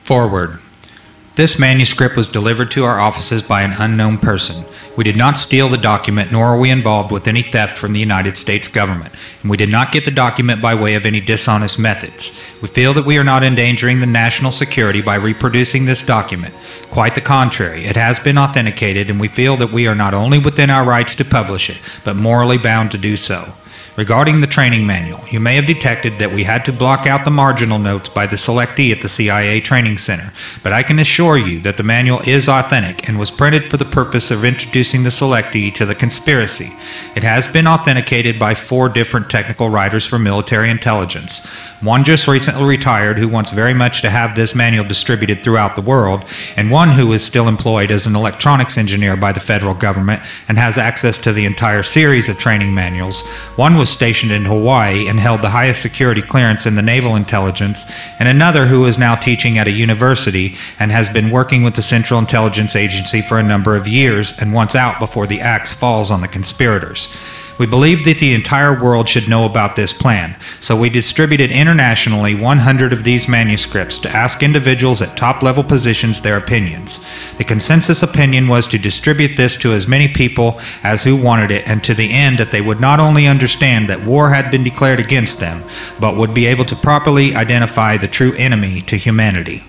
Forward. This manuscript was delivered to our offices by an unknown person. We did not steal the document, nor are we involved with any theft from the United States government, and we did not get the document by way of any dishonest methods. We feel that we are not endangering the national security by reproducing this document. Quite the contrary, it has been authenticated, and we feel that we are not only within our rights to publish it, but morally bound to do so. Regarding the training manual, you may have detected that we had to block out the marginal notes by the selectee at the CIA Training Center, but I can assure you that the manual is authentic and was printed for the purpose of introducing the selectee to the conspiracy. It has been authenticated by 4 different technical writers for military intelligence. One just recently retired who wants very much to have this manual distributed throughout the world, and one who is still employed as an electronics engineer by the federal government and has access to the entire series of training manuals. One was stationed in Hawaii and held the highest security clearance in the naval intelligence, and another who is now teaching at a university and has been working with the Central Intelligence Agency for a number of years and wants out before the axe falls on the conspirators. We believe that the entire world should know about this plan, so we distributed internationally 100 of these manuscripts to ask individuals at top-level positions their opinions. The consensus opinion was to distribute this to as many people as who wanted it, and to the end that they would not only understand that war had been declared against them, but would be able to properly identify the true enemy to humanity.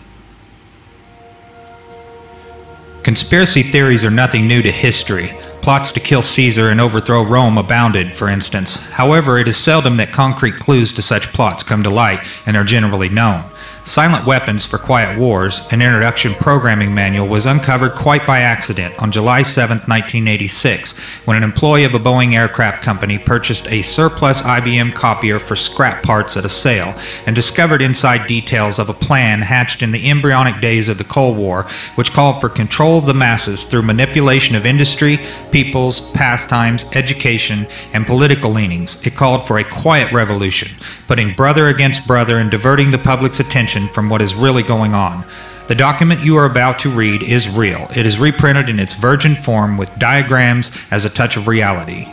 Conspiracy theories are nothing new to history. Plots to kill Caesar and overthrow Rome abounded, for instance. However, it is seldom that concrete clues to such plots come to light and are generally known. Silent Weapons for Quiet Wars, an introduction programming manual, was uncovered quite by accident on July 7, 1986, when an employee of a Boeing aircraft company purchased a surplus IBM copier for scrap parts at a sale and discovered inside details of a plan hatched in the embryonic days of the Cold War, which called for control of the masses through manipulation of industry, peoples, pastimes, education, and political leanings. It called for a quiet revolution, putting brother against brother and diverting the public's attention from what is really going on. The document you are about to read is real. It is reprinted in its virgin form with diagrams as a touch of reality.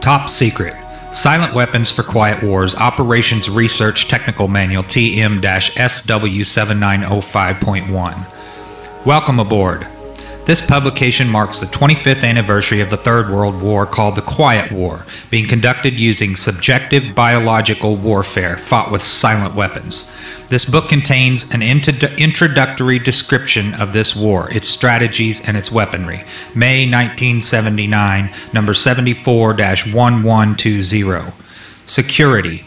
Top Secret. Silent Weapons for Quiet Wars Operations Research Technical Manual TM-SW7905.1. Welcome aboard. This publication marks the 25th anniversary of the Third World War, called the Quiet War, being conducted using subjective biological warfare fought with silent weapons. This book contains an introductory description of this war, its strategies, and its weaponry. May 1979, number 74-1120. Security.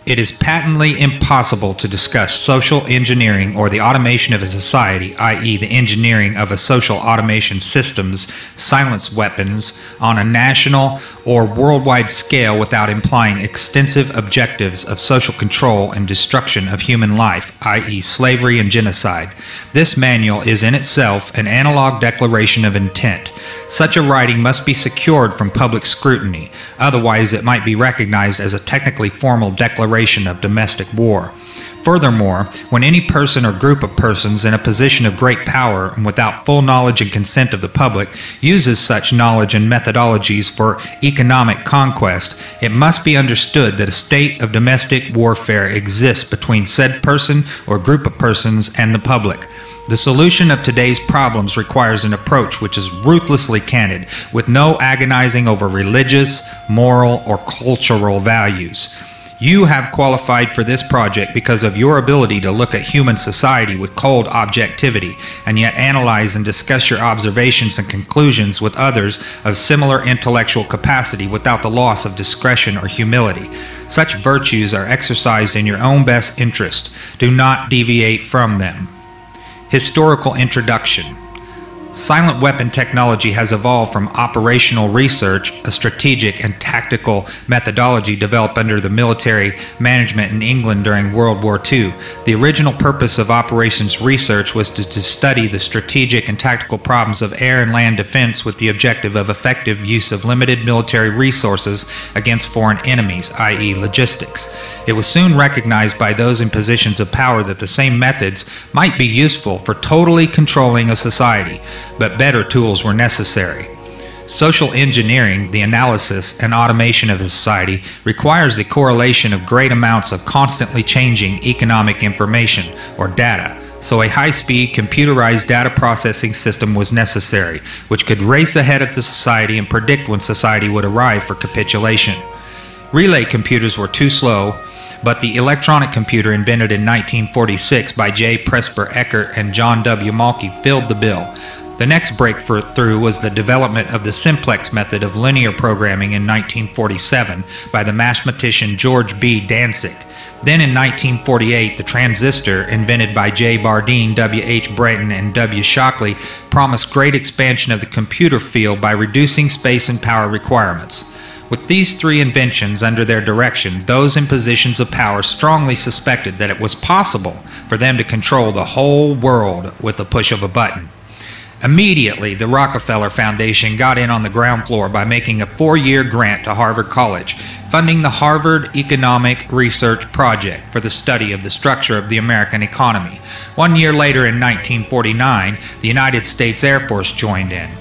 It is patently impossible to discuss social engineering or the automation of a society, i.e. the engineering of a social automation system's silence weapons, on a national or worldwide scale without implying extensive objectives of social control and destruction of human life, i.e. slavery and genocide. This manual is in itself an analog declaration of intent. Such a writing must be secured from public scrutiny, otherwise it might be recognized as a technically formal declaration of domestic war. Furthermore, when any person or group of persons in a position of great power and without full knowledge and consent of the public uses such knowledge and methodologies for economic conquest, it must be understood that a state of domestic warfare exists between said person or group of persons and the public. The solution of today's problems requires an approach which is ruthlessly candid, with no agonizing over religious, moral, or cultural values. You have qualified for this project because of your ability to look at human society with cold objectivity and yet analyze and discuss your observations and conclusions with others of similar intellectual capacity without the loss of discretion or humility. Such virtues are exercised in your own best interest. Do not deviate from them. Historical introduction. Silent weapon technology has evolved from operational research, a strategic and tactical methodology developed under the military management in England during World War II. The original purpose of operations research was to study the strategic and tactical problems of air and land defense with the objective of effective use of limited military resources against foreign enemies, i.e. logistics. It was soon recognized by those in positions of power that the same methods might be useful for totally controlling a society, but better tools were necessary. Social engineering, the analysis and automation of a society, requires the correlation of great amounts of constantly changing economic information, or data. So a high-speed computerized data processing system was necessary, which could race ahead of the society and predict when society would arrive for capitulation. Relay computers were too slow, but the electronic computer invented in 1946 by J. Presper Eckert and John W. Malky filled the bill. The next breakthrough was the development of the simplex method of linear programming in 1947 by the mathematician George B. Dantzig. Then in 1948, the transistor, invented by J. Bardeen, W. H. Breton, and W. Shockley, promised great expansion of the computer field by reducing space and power requirements. With these three inventions under their direction, those in positions of power strongly suspected that it was possible for them to control the whole world with the push of a button. Immediately, the Rockefeller Foundation got in on the ground floor by making a 4-year grant to Harvard College, funding the Harvard Economic Research Project for the study of the structure of the American economy. 1 year later, in 1949, the United States Air Force joined in.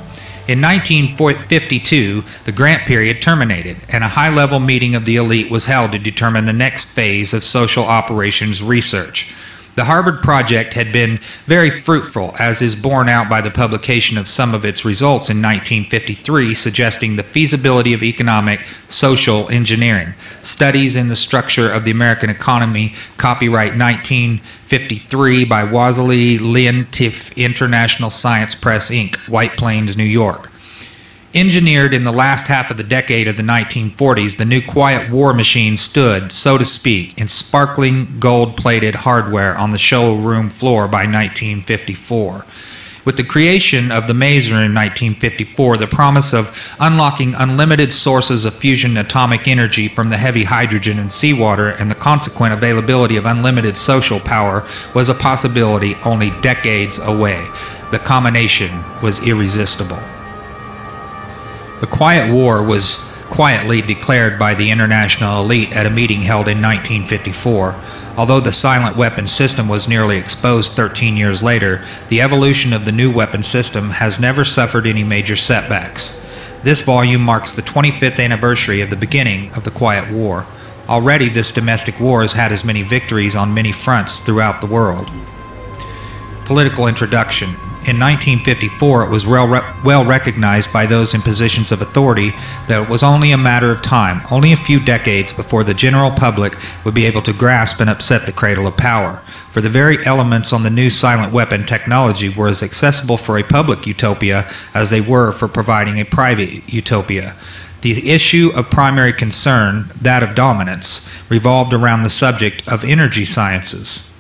In 1952, the grant period terminated, and a high-level meeting of the elite was held to determine the next phase of social operations research. The Harvard Project had been very fruitful, as is borne out by the publication of some of its results in 1953, suggesting the feasibility of economic social engineering. Studies in the Structure of the American Economy, copyright 1953 by Wassily Leontief, International Science Press, Inc., White Plains, New York. Engineered in the last half of the decade of the 1940s, the new quiet war machine stood, so to speak, in sparkling gold-plated hardware on the showroom floor by 1954. With the creation of the maser in 1954, the promise of unlocking unlimited sources of fusion atomic energy from the heavy hydrogen and seawater and the consequent availability of unlimited social power was a possibility only decades away. The combination was irresistible. The Quiet War was quietly declared by the international elite at a meeting held in 1954. Although the silent weapon system was nearly exposed 13 years later, the evolution of the new weapon system has never suffered any major setbacks. This volume marks the 25th anniversary of the beginning of the Quiet War. Already this domestic war has had as many victories on many fronts throughout the world. Political introduction. In 1954, it was well recognized by those in positions of authority that it was only a matter of time, only a few decades, before the general public would be able to grasp and upset the cradle of power. For the very elements on the new silent weapon technology were as accessible for a public utopia as they were for providing a private utopia. The issue of primary concern, that of dominance, revolved around the subject of energy sciences.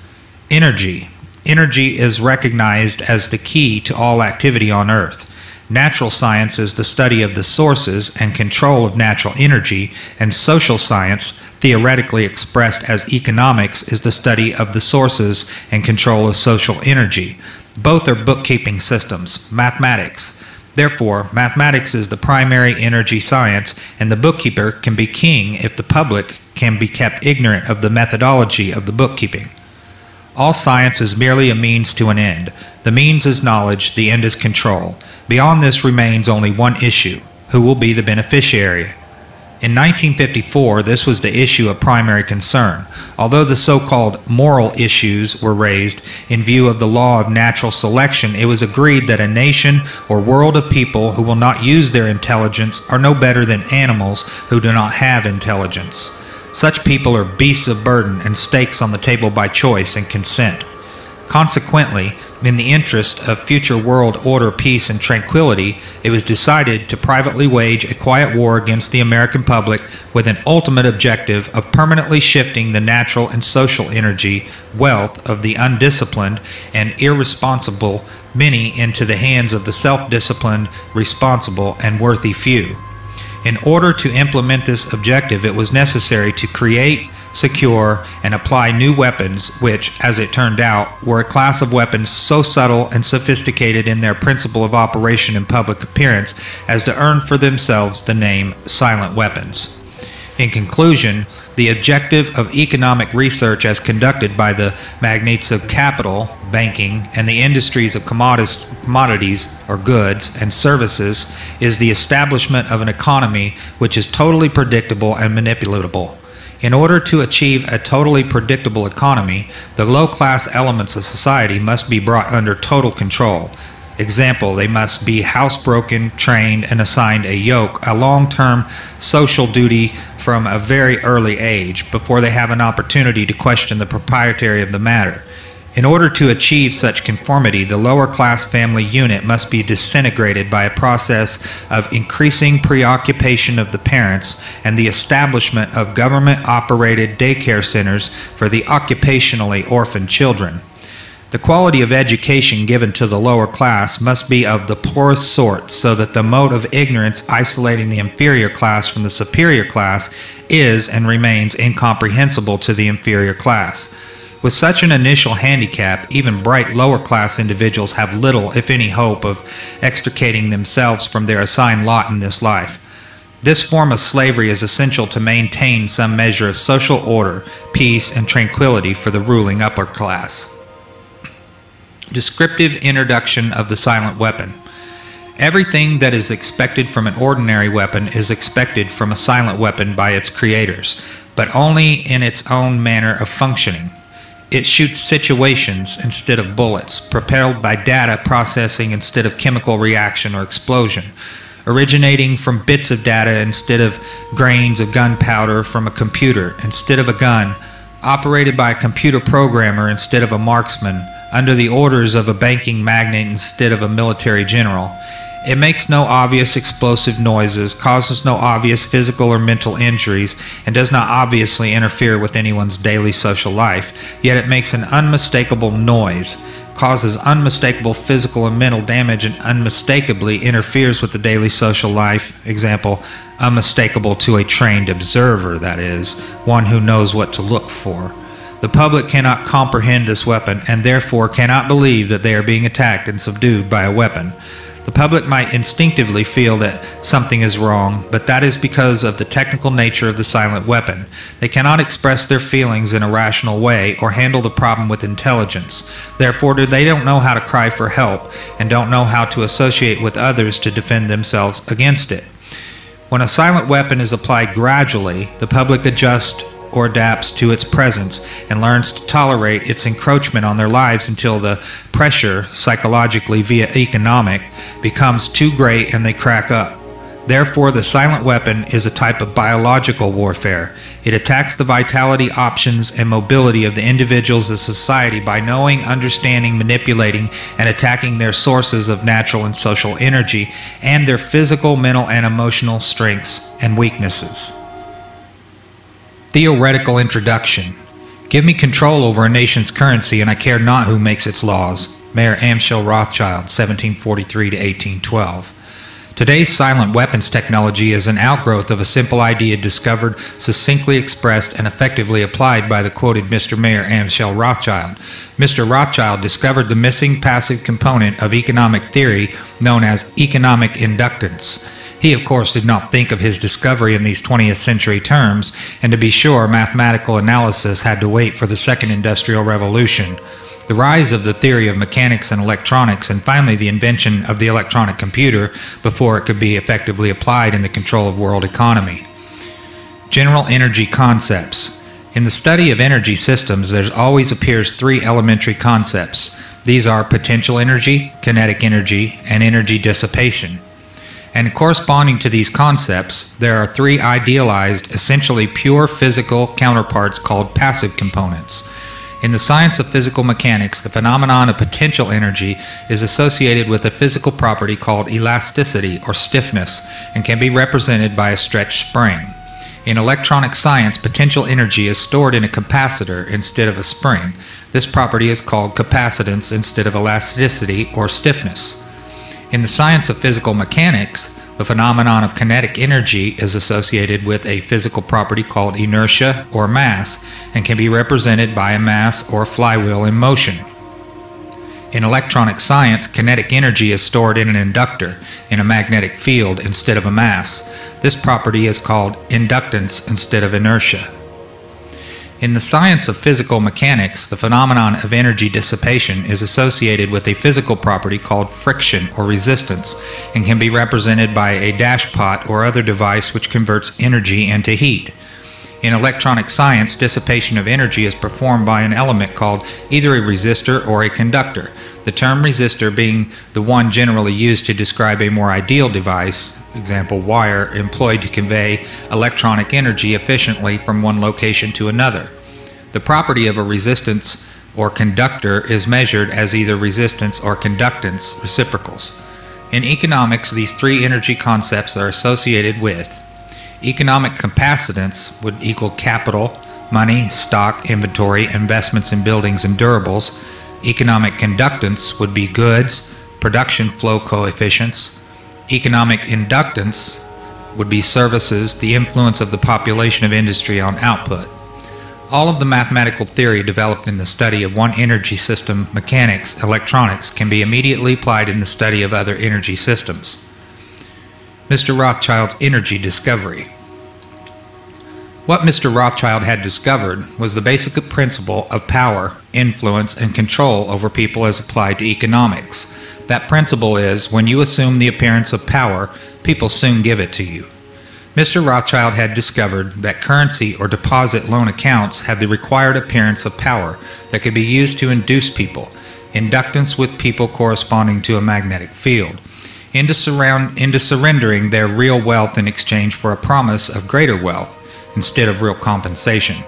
Energy. Energy is recognized as the key to all activity on Earth. Natural science is the study of the sources and control of natural energy, and social science, theoretically expressed as economics, is the study of the sources and control of social energy. Both are bookkeeping systems, mathematics. Therefore, mathematics is the primary energy science, and the bookkeeper can be king if the public can be kept ignorant of the methodology of the bookkeeping. All science is merely a means to an end. The means is knowledge, the end is control. Beyond this remains only one issue: who will be the beneficiary? In 1954, this was the issue of primary concern. Although the so-called moral issues were raised in view of the law of natural selection, it was agreed that a nation or world of people who will not use their intelligence are no better than animals who do not have intelligence. Such people are beasts of burden and stakes on the table by choice and consent. Consequently, in the interest of future world order, peace, and tranquility, it was decided to privately wage a quiet war against the American public with an ultimate objective of permanently shifting the natural and social energy, wealth of the undisciplined and irresponsible many into the hands of the self-disciplined, responsible, and worthy few. In order to implement this objective, it was necessary to create, secure, and apply new weapons which, as it turned out, were a class of weapons so subtle and sophisticated in their principle of operation and public appearance as to earn for themselves the name silent weapons. In conclusion, the objective of economic research as conducted by the magnates of capital, banking, and the industries of commodities or goods and services is the establishment of an economy which is totally predictable and manipulatable. In order to achieve a totally predictable economy, the low-class elements of society must be brought under total control. Example, they must be housebroken, trained, and assigned a yoke, a long-term social duty from a very early age, before they have an opportunity to question the propriety of the matter. In order to achieve such conformity, the lower-class family unit must be disintegrated by a process of increasing preoccupation of the parents and the establishment of government-operated daycare centers for the occupationally orphaned children. The quality of education given to the lower class must be of the poorest sort, so that the mode of ignorance isolating the inferior class from the superior class is and remains incomprehensible to the inferior class. With such an initial handicap, even bright lower class individuals have little, if any, hope of extricating themselves from their assigned lot in this life. This form of slavery is essential to maintain some measure of social order, peace, and tranquility for the ruling upper class. Descriptive introduction of the silent weapon. Everything that is expected from an ordinary weapon is expected from a silent weapon by its creators, but only in its own manner of functioning. It shoots situations instead of bullets, propelled by data processing instead of chemical reaction or explosion, originating from bits of data instead of grains of gunpowder from a computer instead of a gun, operated by a computer programmer instead of a marksman, under the orders of a banking magnate instead of a military general. It makes no obvious explosive noises, causes no obvious physical or mental injuries, and does not obviously interfere with anyone's daily social life, yet it makes an unmistakable noise, causes unmistakable physical and mental damage, and unmistakably interferes with the daily social life. Example, unmistakable to a trained observer, that is, one who knows what to look for. The public cannot comprehend this weapon, and therefore cannot believe that they are being attacked and subdued by a weapon. The public might instinctively feel that something is wrong, but that is because of the technical nature of the silent weapon. They cannot express their feelings in a rational way or handle the problem with intelligence. Therefore, they don't know how to cry for help and don't know how to associate with others to defend themselves against it. When a silent weapon is applied gradually, the public adjusts or adapts to its presence and learns to tolerate its encroachment on their lives until the pressure, psychologically via economic, becomes too great and they crack up. Therefore, the silent weapon is a type of biological warfare. It attacks the vitality, options, and mobility of the individuals of society by knowing, understanding, manipulating, and attacking their sources of natural and social energy and their physical, mental, and emotional strengths and weaknesses. Theoretical introduction. Give me control over a nation's currency and I care not who makes its laws. Mayor Amschel Rothschild, 1743 to 1812. Today's silent weapons technology is an outgrowth of a simple idea discovered, succinctly expressed, and effectively applied by the quoted Mr. Mayor Amschel Rothschild. Mr. Rothschild discovered the missing passive component of economic theory known as economic inductance. He, of course, did not think of his discovery in these 20th century terms, and to be sure, mathematical analysis had to wait for the Second Industrial Revolution. The rise of the theory of mechanics and electronics, and finally the invention of the electronic computer before it could be effectively applied in the control of world economy. General energy concepts. In the study of energy systems, there always appears three elementary concepts. These are potential energy, kinetic energy, and energy dissipation. And corresponding to these concepts, there are three idealized, essentially pure physical counterparts called passive components. In the science of physical mechanics, the phenomenon of potential energy is associated with a physical property called elasticity or stiffness and can be represented by a stretched spring. In electronic science, potential energy is stored in a capacitor instead of a spring. This property is called capacitance instead of elasticity or stiffness. In the science of physical mechanics, the phenomenon of kinetic energy is associated with a physical property called inertia or mass and can be represented by a mass or flywheel in motion. In electronic science, kinetic energy is stored in an inductor in a magnetic field instead of a mass. This property is called inductance instead of inertia. In the science of physical mechanics, the phenomenon of energy dissipation is associated with a physical property called friction or resistance and can be represented by a dashpot or other device which converts energy into heat. In electronic science, dissipation of energy is performed by an element called either a resistor or a conductor, the term resistor being the one generally used to describe a more ideal device, example wire, employed to convey electronic energy efficiently from one location to another. The property of a resistance or conductor is measured as either resistance or conductance reciprocals. In economics, these three energy concepts are associated with economic capacitance would equal capital, money, stock, inventory, investments in buildings and durables. Economic conductance would be goods, production flow coefficients. Economic inductance would be services, the influence of the population of industry on output. All of the mathematical theory developed in the study of one energy system, mechanics, electronics, can be immediately applied in the study of other energy systems. Mr. Rothschild's energy discovery. What Mr. Rothschild had discovered was the basic principle of power, influence, and control over people as applied to economics. That principle is, when you assume the appearance of power, people soon give it to you. Mr. Rothschild had discovered that currency or deposit loan accounts had the required appearance of power that could be used to induce people, inductance with people corresponding to a magnetic field, into surrendering their real wealth in exchange for a promise of greater wealth instead of real compensation.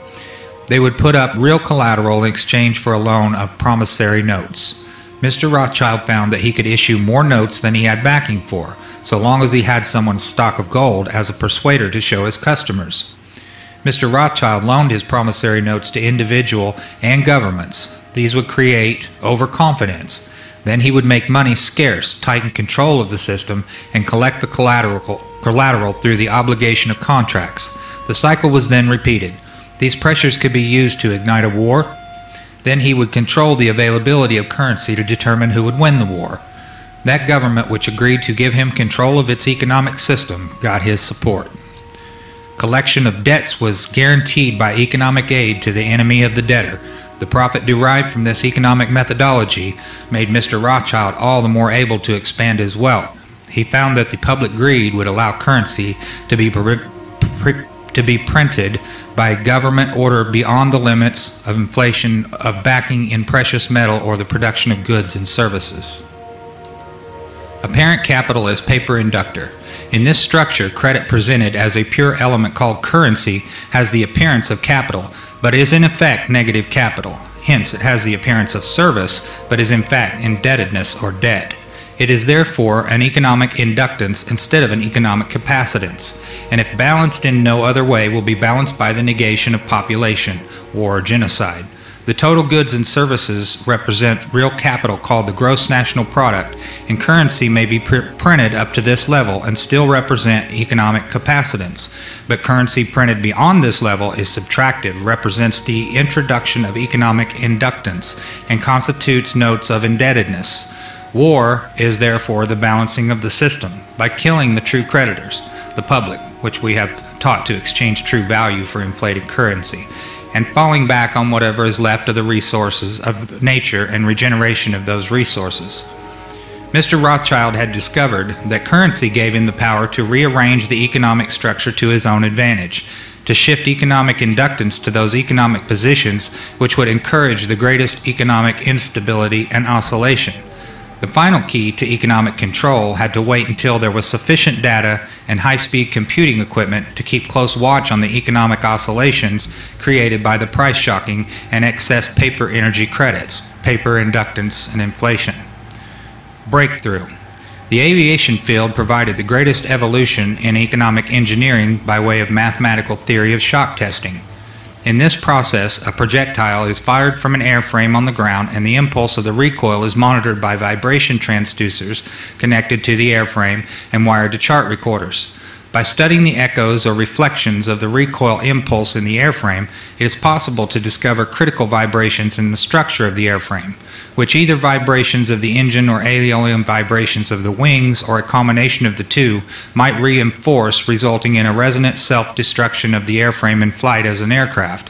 They would put up real collateral in exchange for a loan of promissory notes. Mr. Rothschild found that he could issue more notes than he had backing for, so long as he had someone's stock of gold as a persuader to show his customers. Mr. Rothschild loaned his promissory notes to individual and governments. These would create overconfidence. Then he would make money scarce, tighten control of the system, and collect the collateral through the obligation of contracts. The cycle was then repeated. These pressures could be used to ignite a war. Then he would control the availability of currency to determine who would win the war. That government which agreed to give him control of its economic system got his support. Collection of debts was guaranteed by economic aid to the enemy of the debtor. The profit derived from this economic methodology made Mr. Rothschild all the more able to expand his wealth. He found that the public greed would allow currency to be printed by government order beyond the limits of inflation of backing in precious metal or the production of goods and services. Apparent capital as paper inductor. In this structure, credit presented as a pure element called currency has the appearance of capital, but is in effect negative capital. Hence, it has the appearance of service, but is in fact indebtedness or debt. It is therefore an economic inductance instead of an economic capacitance, and if balanced in no other way, will be balanced by the negation of population, war, or genocide. The total goods and services represent real capital called the gross national product, and currency may be printed up to this level and still represent economic capacitance. But currency printed beyond this level is subtractive, represents the introduction of economic inductance, and constitutes notes of indebtedness. War is therefore the balancing of the system by killing the true creditors, the public, which we have taught to exchange true value for inflated currency, and falling back on whatever is left of the resources of nature and regeneration of those resources. Mr. Rothschild had discovered that currency gave him the power to rearrange the economic structure to his own advantage, to shift economic inductance to those economic positions which would encourage the greatest economic instability and oscillation. The final key to economic control had to wait until there was sufficient data and high-speed computing equipment to keep close watch on the economic oscillations created by the price shocking and excess paper energy credits, paper inductance, and inflation. Breakthrough. The aviation field provided the greatest evolution in economic engineering by way of mathematical theory of shock testing. In this process, a projectile is fired from an airframe on the ground, and the impulse of the recoil is monitored by vibration transducers connected to the airframe and wired to chart recorders. By studying the echoes or reflections of the recoil impulse in the airframe, it is possible to discover critical vibrations in the structure of the airframe, which either vibrations of the engine or alien vibrations of the wings or a combination of the two might reinforce, resulting in a resonant self-destruction of the airframe in flight as an aircraft.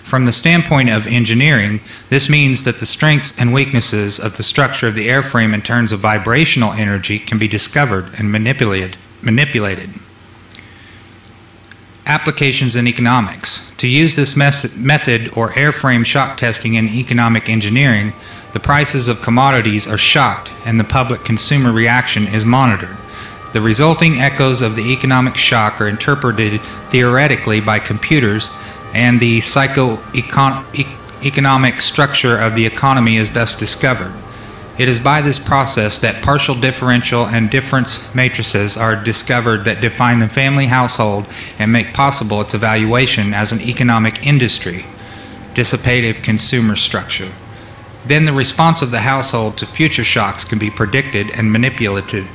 From the standpoint of engineering, this means that the strengths and weaknesses of the structure of the airframe in terms of vibrational energy can be discovered and manipulated. Applications in economics. To use this method or airframe shock testing in economic engineering, the prices of commodities are shocked and the public consumer reaction is monitored. The resulting echoes of the economic shock are interpreted theoretically by computers, and the economic structure of the economy is thus discovered. It is by this process that partial differential and difference matrices are discovered that define the family household and make possible its evaluation as an economic industry, dissipative consumer structure. Then the response of the household to future shocks can be predicted and manipulated,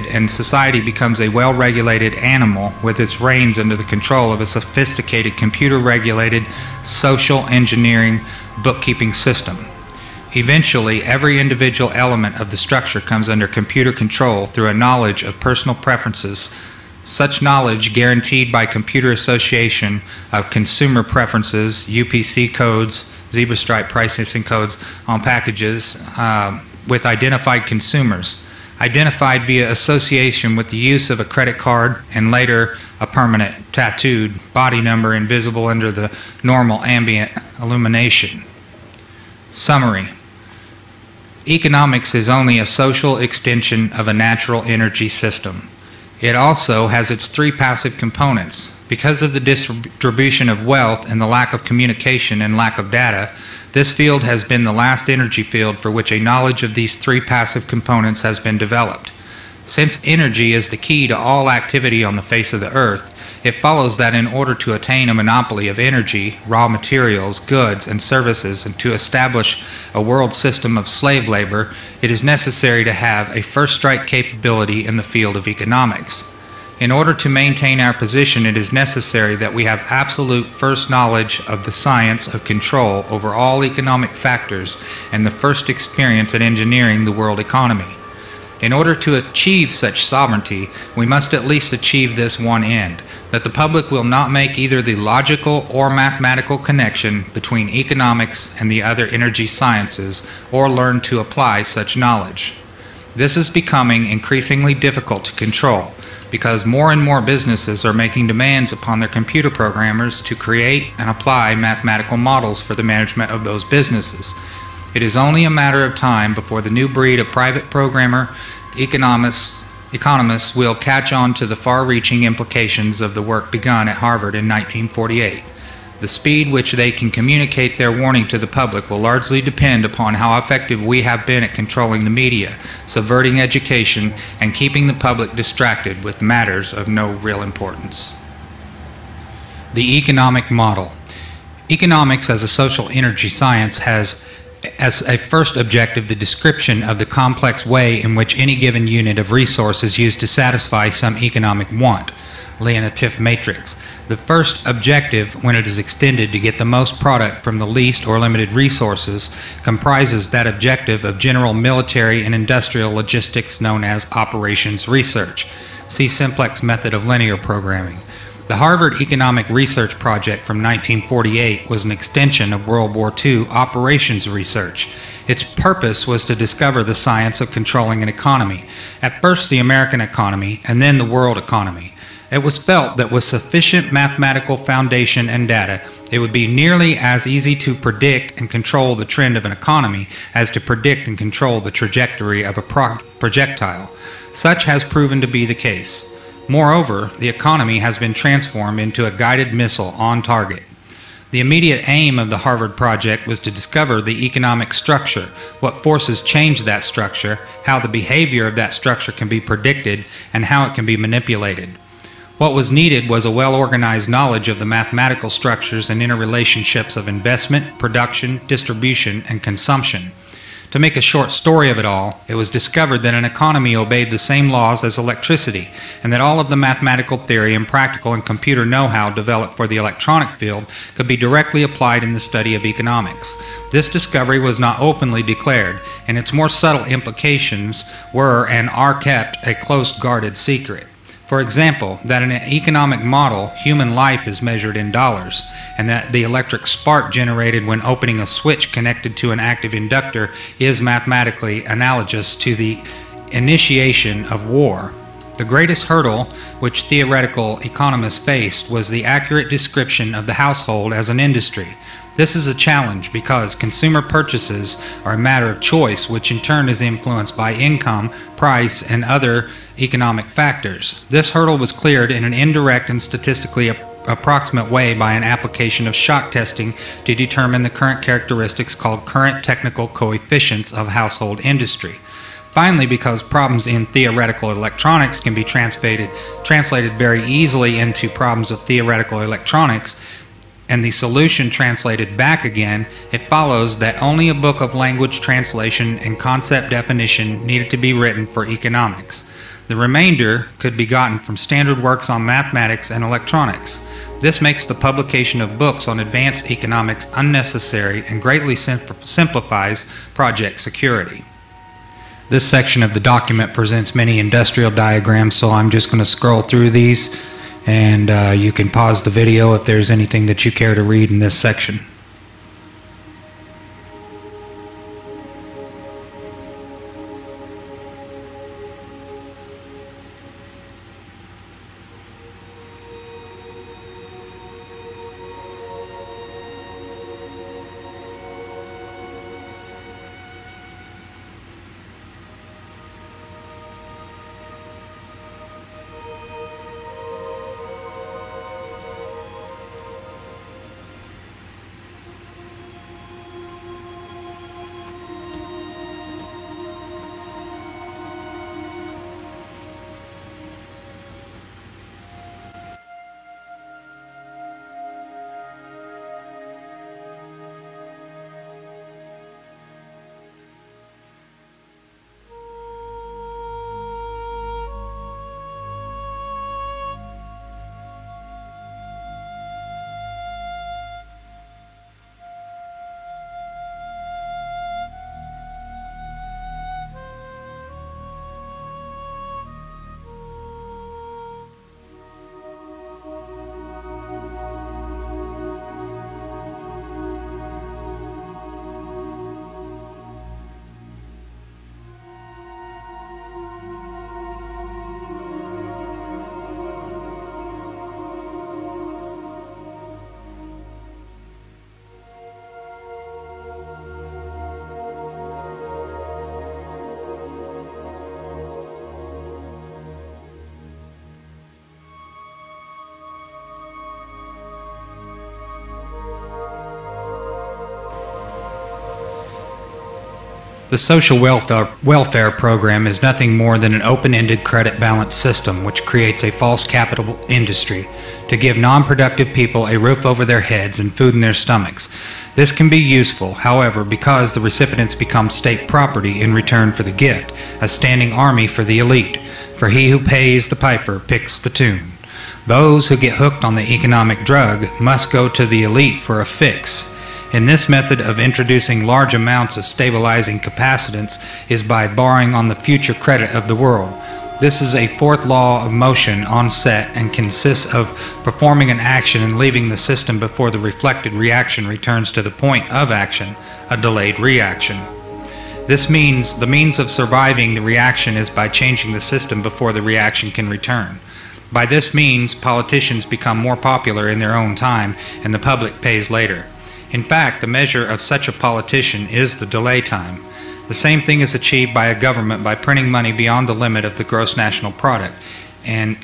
and society becomes a well-regulated animal with its reins under the control of a sophisticated computer-regulated social engineering bookkeeping system. Eventually, every individual element of the structure comes under computer control through a knowledge of personal preferences. Such knowledge, guaranteed by computer association of consumer preferences, UPC codes, zebra stripe pricing codes on packages with identified consumers, identified via association with the use of a credit card and later a permanent tattooed body number invisible under the normal ambient illumination. Summary. Economics is only a social extension of a natural energy system. It also has its three passive components. Because of the distribution of wealth and the lack of communication and lack of data, this field has been the last energy field for which a knowledge of these three passive components has been developed. Since energy is the key to all activity on the face of the earth, it follows that in order to attain a monopoly of energy, raw materials, goods, and services, and to establish a world system of slave labor, it is necessary to have a first-strike capability in the field of economics. In order to maintain our position, it is necessary that we have absolute first knowledge of the science of control over all economic factors and the first experience at engineering the world economy. In order to achieve such sovereignty, we must at least achieve this one end, that the public will not make either the logical or mathematical connection between economics and the other energy sciences, or learn to apply such knowledge. This is becoming increasingly difficult to control, because more and more businesses are making demands upon their computer programmers to create and apply mathematical models for the management of those businesses. It is only a matter of time before the new breed of private programmer economists will catch on to the far-reaching implications of the work begun at Harvard in 1948. The speed which they can communicate their warning to the public will largely depend upon how effective we have been at controlling the media, subverting education, and keeping the public distracted with matters of no real importance. The economic model. Economics as a social energy science has as a first objective the description of the complex way in which any given unit of resource is used to satisfy some economic want, Leontief matrix. The first objective, when it is extended to get the most product from the least or limited resources, comprises that objective of general military and industrial logistics known as operations research. See simplex method of linear programming. The Harvard Economic Research Project from 1948 was an extension of World War II operations research. Its purpose was to discover the science of controlling an economy, at first the American economy and then the world economy. It was felt that with sufficient mathematical foundation and data, it would be nearly as easy to predict and control the trend of an economy as to predict and control the trajectory of a projectile. Such has proven to be the case. Moreover, the economy has been transformed into a guided missile on target. The immediate aim of the Harvard project was to discover the economic structure, what forces change that structure, how the behavior of that structure can be predicted, and how it can be manipulated. What was needed was a well-organized knowledge of the mathematical structures and interrelationships of investment, production, distribution, and consumption. To make a short story of it all, it was discovered that an economy obeyed the same laws as electricity, and that all of the mathematical theory and practical and computer know-how developed for the electronic field could be directly applied in the study of economics. This discovery was not openly declared, and its more subtle implications were and are kept a close guarded secret. For example, that in an economic model, human life is measured in dollars, and that the electric spark generated when opening a switch connected to an active inductor is mathematically analogous to the initiation of war. The greatest hurdle which theoretical economists faced was the accurate description of the household as an industry. This is a challenge because consumer purchases are a matter of choice, which in turn is influenced by income, price, and other economic factors. This hurdle was cleared in an indirect and statistically approximate way by an application of shock testing to determine the current characteristics called current technical coefficients of household industry. Finally, because problems in theoretical electronics can be translated very easily into problems of theoretical electronics, and the solution translated back again, it follows that only a book of language translation and concept definition needed to be written for economics. The remainder could be gotten from standard works on mathematics and electronics. This makes the publication of books on advanced economics unnecessary and greatly simplifies project security. This section of the document presents many industrial diagrams, so I'm just going to scroll through these, and you can pause the video if there's anything that you care to read in this section. The social welfare program is nothing more than an open-ended credit balance system which creates a false capital industry to give non-productive people a roof over their heads and food in their stomachs. This can be useful, however, because the recipients become state property in return for the gift, a standing army for the elite. For he who pays the piper picks the tune. Those who get hooked on the economic drug must go to the elite for a fix. In this method of introducing large amounts of stabilizing capacitance is by borrowing on the future credit of the world. This is a fourth law of motion on set and consists of performing an action and leaving the system before the reflected reaction returns to the point of action, a delayed reaction. This means the means of surviving the reaction is by changing the system before the reaction can return. By this means, politicians become more popular in their own time and the public pays later. In fact, the measure of such a politician is the delay time. The same thing is achieved by a government by printing money beyond the limit of the gross national product, and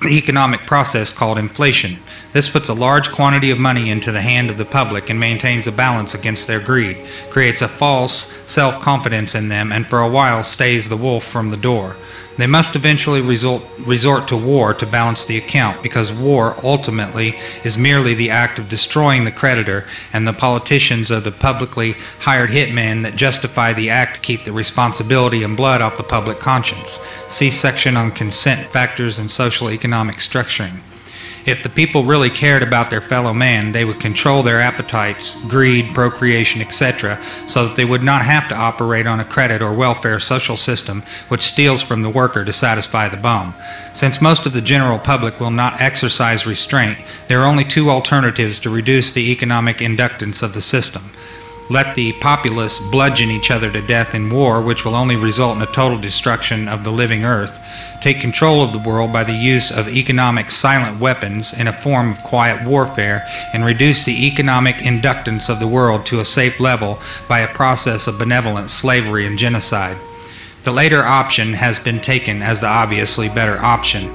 economic process called inflation. This puts a large quantity of money into the hand of the public and maintains a balance against their greed, creates a false self-confidence in them, and for a while stays the wolf from the door. They must eventually resort to war to balance the account, because war ultimately is merely the act of destroying the creditor, and the politicians are the publicly hired hitmen that justify the act to keep the responsibility and blood off the public conscience. See section on consent factors and social economic structuring. If the people really cared about their fellow man, they would control their appetites, greed, procreation, etc., so that they would not have to operate on a credit or welfare social system which steals from the worker to satisfy the bum. Since most of the general public will not exercise restraint, there are only two alternatives to reduce the economic inductance of the system. Let the populace bludgeon each other to death in war, which will only result in a total destruction of the living earth. Take control of the world by the use of economic silent weapons in a form of quiet warfare, and reduce the economic inductance of the world to a safe level by a process of benevolent slavery and genocide. The later option has been taken as the obviously better option.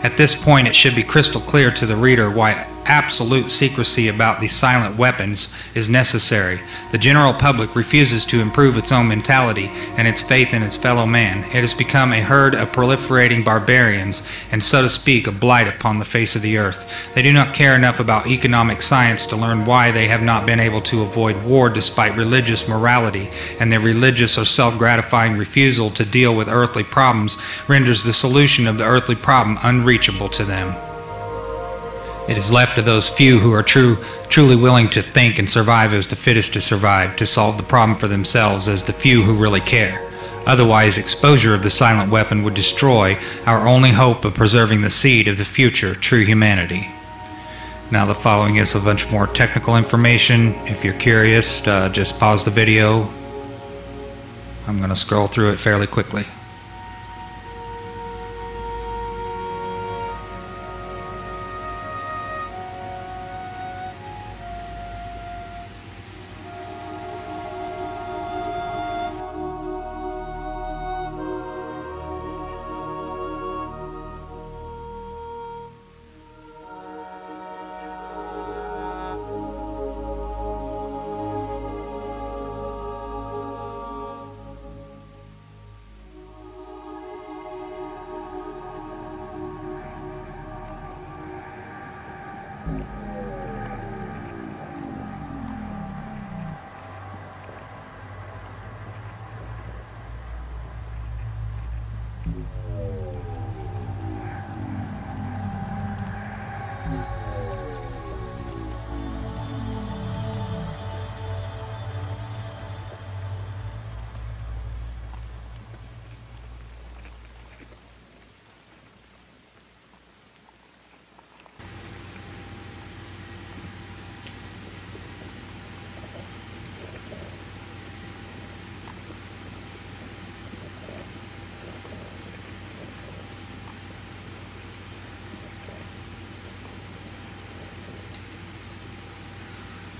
At this point, it should be crystal clear to the reader why absolute secrecy about these silent weapons is necessary. The general public refuses to improve its own mentality and its faith in its fellow man. It has become a herd of proliferating barbarians, and so to speak, a blight upon the face of the earth. They do not care enough about economic science to learn why they have not been able to avoid war despite religious morality, and their religious or self-gratifying refusal to deal with earthly problems renders the solution of the earthly problem unreachable to them. It is left to those few who are truly willing to think and survive as the fittest to survive, to solve the problem for themselves as the few who really care. Otherwise, exposure of the silent weapon would destroy our only hope of preserving the seed of the future true humanity. Now the following is a bunch more technical information. If you're curious, just pause the video. I'm going to scroll through it fairly quickly.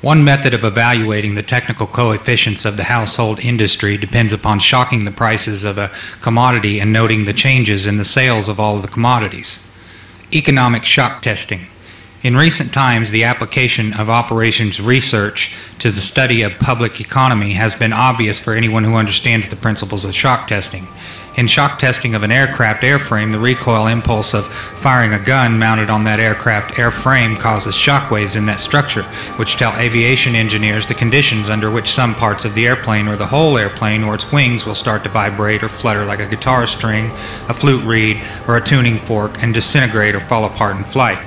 One method of evaluating the technical coefficients of the household industry depends upon shocking the prices of a commodity and noting the changes in the sales of all of the commodities. Economic shock testing. In recent times, the application of operations research to the study of public economy has been obvious for anyone who understands the principles of shock testing. In shock testing of an aircraft airframe, the recoil impulse of firing a gun mounted on that aircraft airframe causes shock waves in that structure, which tell aviation engineers the conditions under which some parts of the airplane or the whole airplane or its wings will start to vibrate or flutter like a guitar string, a flute reed, or a tuning fork, and disintegrate or fall apart in flight.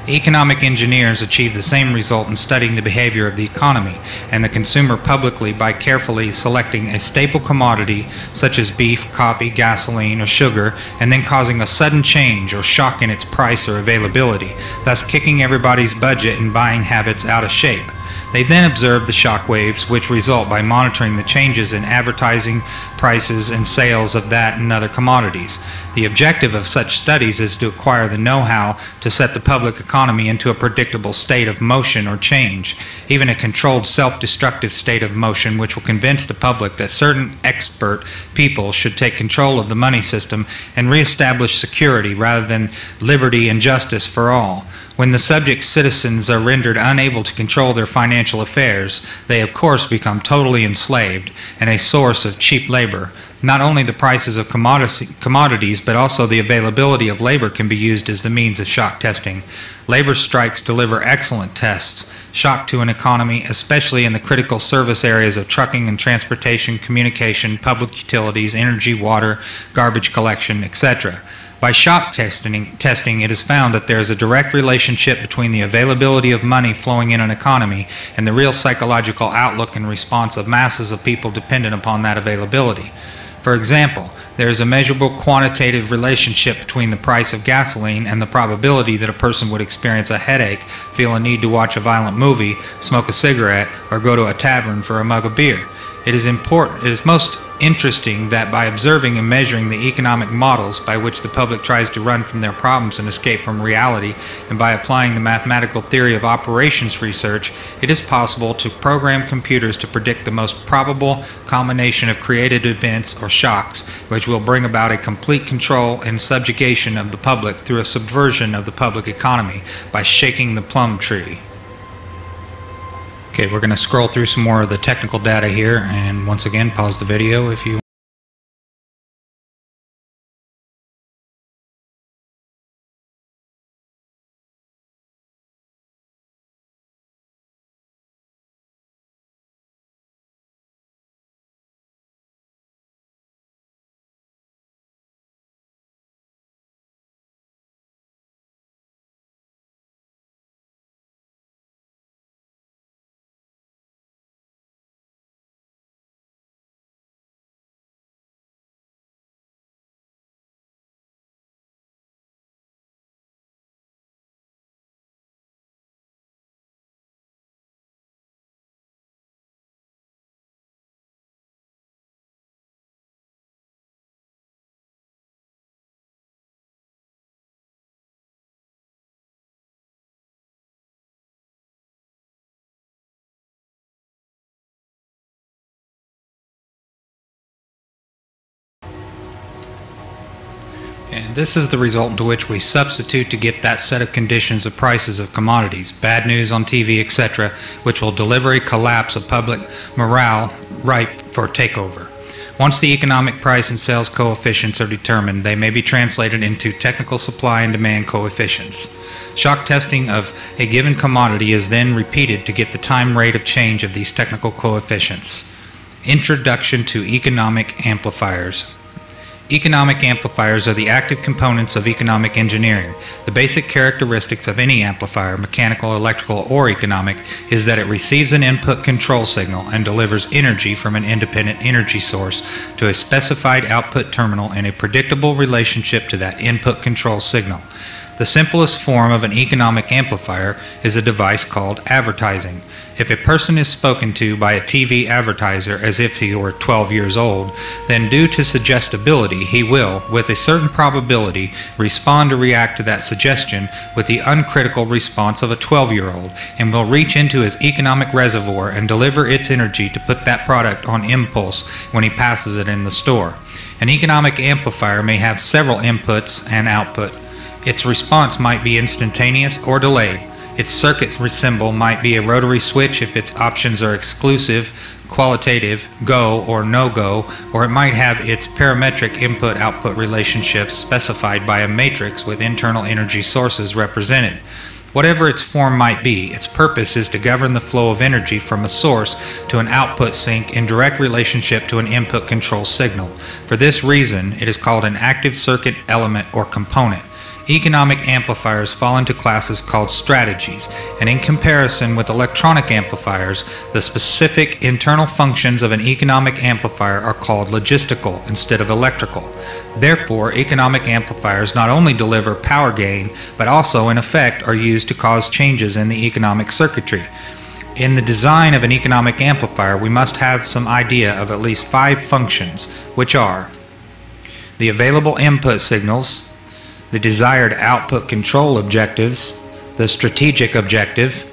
Economic engineers achieve the same result in studying the behavior of the economy and the consumer publicly by carefully selecting a staple commodity such as beef, coffee, gasoline, or sugar, and then causing a sudden change or shock in its price or availability, thus kicking everybody's budget and buying habits out of shape. They then observe the shock waves which result by monitoring the changes in advertising, prices, and sales of that and other commodities. The objective of such studies is to acquire the know-how to set the public economy into a predictable state of motion or change, even a controlled self-destructive state of motion which will convince the public that certain expert people should take control of the money system and reestablish security rather than liberty and justice for all. When the subject citizens are rendered unable to control their financial affairs, they of course become totally enslaved and a source of cheap labor. Not only the prices of commodities, but also the availability of labor can be used as the means of shock testing. Labor strikes deliver excellent tests. Shock to an economy, especially in the critical service areas of trucking and transportation, communication, public utilities, energy, water, garbage collection, etc. By shock testing, it is found that there is a direct relationship between the availability of money flowing in an economy and the real psychological outlook and response of masses of people dependent upon that availability. For example, there is a measurable quantitative relationship between the price of gasoline and the probability that a person would experience a headache, feel a need to watch a violent movie, smoke a cigarette, or go to a tavern for a mug of beer. It is most interesting that by observing and measuring the economic models by which the public tries to run from their problems and escape from reality, and by applying the mathematical theory of operations research, it is possible to program computers to predict the most probable combination of created events or shocks which will bring about a complete control and subjugation of the public through a subversion of the public economy by shaking the plum tree. Okay, we're going to scroll through some more of the technical data here, and once again, pause the video if you And this is the result into which we substitute to get that set of conditions of prices of commodities, bad news on TV, etc., which will deliver a collapse of public morale ripe for takeover. Once the economic price and sales coefficients are determined, they may be translated into technical supply and demand coefficients. Shock testing of a given commodity is then repeated to get the time rate of change of these technical coefficients. Introduction to economic amplifiers. Economic amplifiers are the active components of economic engineering. The basic characteristics of any amplifier, mechanical, electrical, or economic, is that it receives an input control signal and delivers energy from an independent energy source to a specified output terminal in a predictable relationship to that input control signal. The simplest form of an economic amplifier is a device called advertising. If a person is spoken to by a TV advertiser as if he were 12 years old, then due to suggestibility, he will, with a certain probability, respond or react to that suggestion with the uncritical response of a 12-year-old, and will reach into his economic reservoir and deliver its energy to put that product on impulse when he passes it in the store. An economic amplifier may have several inputs and output. Its response might be instantaneous or delayed. Its circuit symbol might be a rotary switch if its options are exclusive, qualitative, go or no-go, or it might have its parametric input-output relationships specified by a matrix with internal energy sources represented. Whatever its form might be, its purpose is to govern the flow of energy from a source to an output sink in direct relationship to an input control signal. For this reason, it is called an active circuit element or component. Economic amplifiers fall into classes called strategies, and in comparison with electronic amplifiers, the specific internal functions of an economic amplifier are called logistical instead of electrical. Therefore, economic amplifiers not only deliver power gain, but also in effect are used to cause changes in the economic circuitry. In the design of an economic amplifier, we must have some idea of at least 5 functions, which are the available input signals, the desired output control objectives, the strategic objective,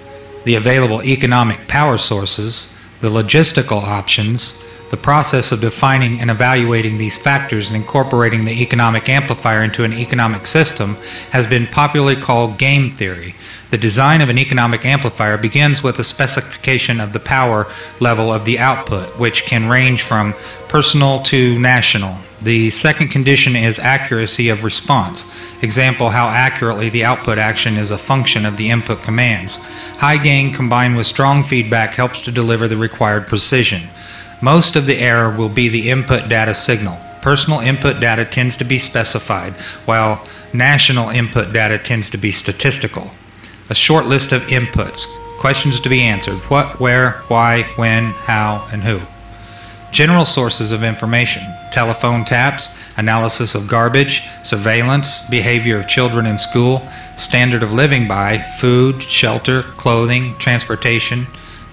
the available economic power sources, the logistical options, the process of defining and evaluating these factors and incorporating the economic amplifier into an economic system has been popularly called game theory. The design of an economic amplifier begins with a specification of the power level of the output, which can range from personal to national. The second condition is accuracy of response. Example, how accurately the output action is a function of the input commands. High gain combined with strong feedback helps to deliver the required precision. Most of the error will be the input data signal. Personal input data tends to be specified, while national input data tends to be statistical. A short list of inputs. Questions to be answered. What, where, why, when, how, and who. General sources of information. Telephone taps, analysis of garbage, surveillance, behavior of children in school, standard of living by, food, shelter, clothing, transportation,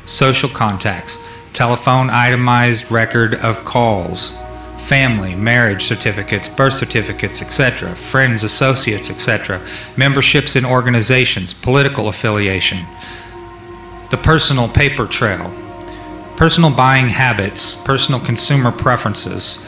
social contacts. Telephone itemized record of calls, family, marriage certificates, birth certificates, etc., friends, associates, etc., memberships in organizations, political affiliation. The personal paper trail, personal buying habits, personal consumer preferences,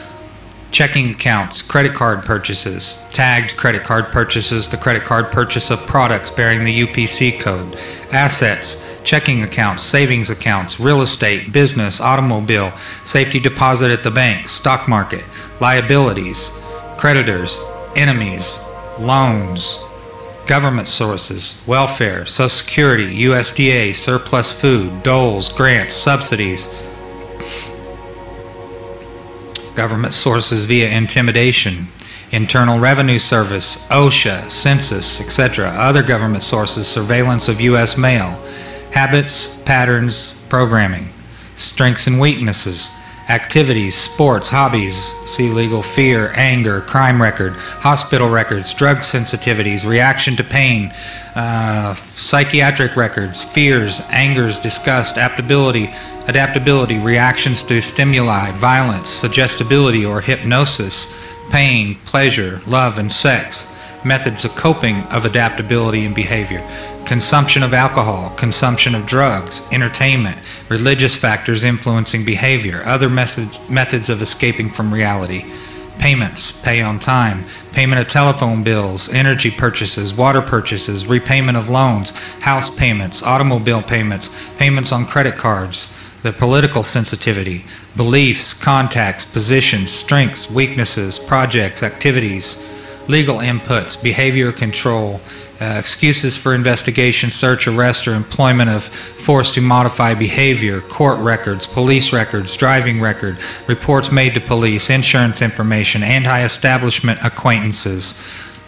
checking accounts, credit card purchases, tagged credit card purchases, the credit card purchase of products bearing the UPC code, assets, checking accounts, savings accounts, real estate, business, automobile, safety deposit at the bank, stock market, liabilities, creditors, enemies, loans, government sources, welfare, Social Security, USDA, surplus food, doles, grants, subsidies, government sources via intimidation, Internal Revenue Service, OSHA, Census, etc., other government sources, surveillance of U.S. mail, habits, patterns, programming, strengths and weaknesses, activities, sports, hobbies, see legal, fear, anger, crime record, hospital records, drug sensitivities, reaction to pain, psychiatric records, fears, angers, disgust, adaptability, reactions to stimuli, violence, suggestibility or hypnosis, pain, pleasure, love, and sex, methods of coping of adaptability and behavior, consumption of alcohol, consumption of drugs, entertainment, religious factors influencing behavior, other methods of escaping from reality, payments, pay on time, payment of telephone bills, energy purchases, water purchases, repayment of loans, house payments, automobile payments, payments on credit cards, the political sensitivity, beliefs, contacts, positions, strengths, weaknesses, projects, activities, legal inputs, behavior control, excuses for investigation, search, arrest, or employment of force to modify behavior, court records, police records, driving record, reports made to police, insurance information, anti-establishment acquaintances,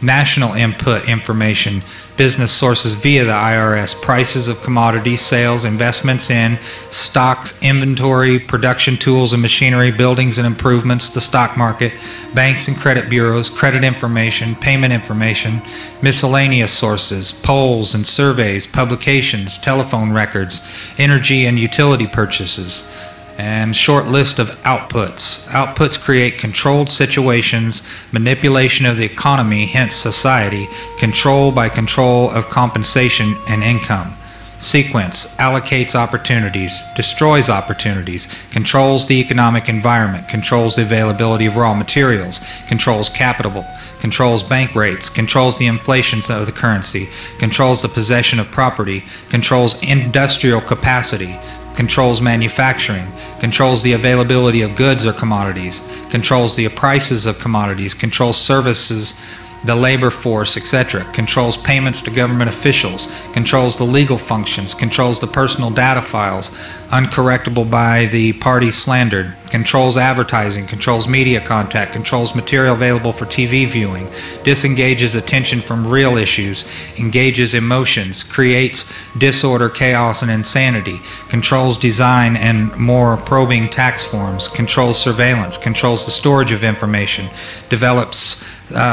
national input information, business sources via the IRS, prices of commodities, sales, investments in, stocks, inventory, production tools and machinery, buildings and improvements, the stock market, banks and credit bureaus, credit information, payment information, miscellaneous sources, polls and surveys, publications, telephone records, energy and utility purchases, and short list of outputs. Outputs create controlled situations, manipulation of the economy, hence society, control by control of compensation and income. Sequence allocates opportunities, destroys opportunities, controls the economic environment, controls the availability of raw materials, controls capital, controls bank rates, controls the inflation of the currency, controls the possession of property, controls industrial capacity, controls manufacturing, controls the availability of goods or commodities, controls the prices of commodities, controls services, the labor force, etc., controls payments to government officials, controls the legal functions, controls the personal data files, uncorrectable by the party slandered, controls advertising, controls media contact, controls material available for TV viewing, disengages attention from real issues, engages emotions, creates disorder, chaos, and insanity, controls design and more probing tax forms, controls surveillance, controls the storage of information, develops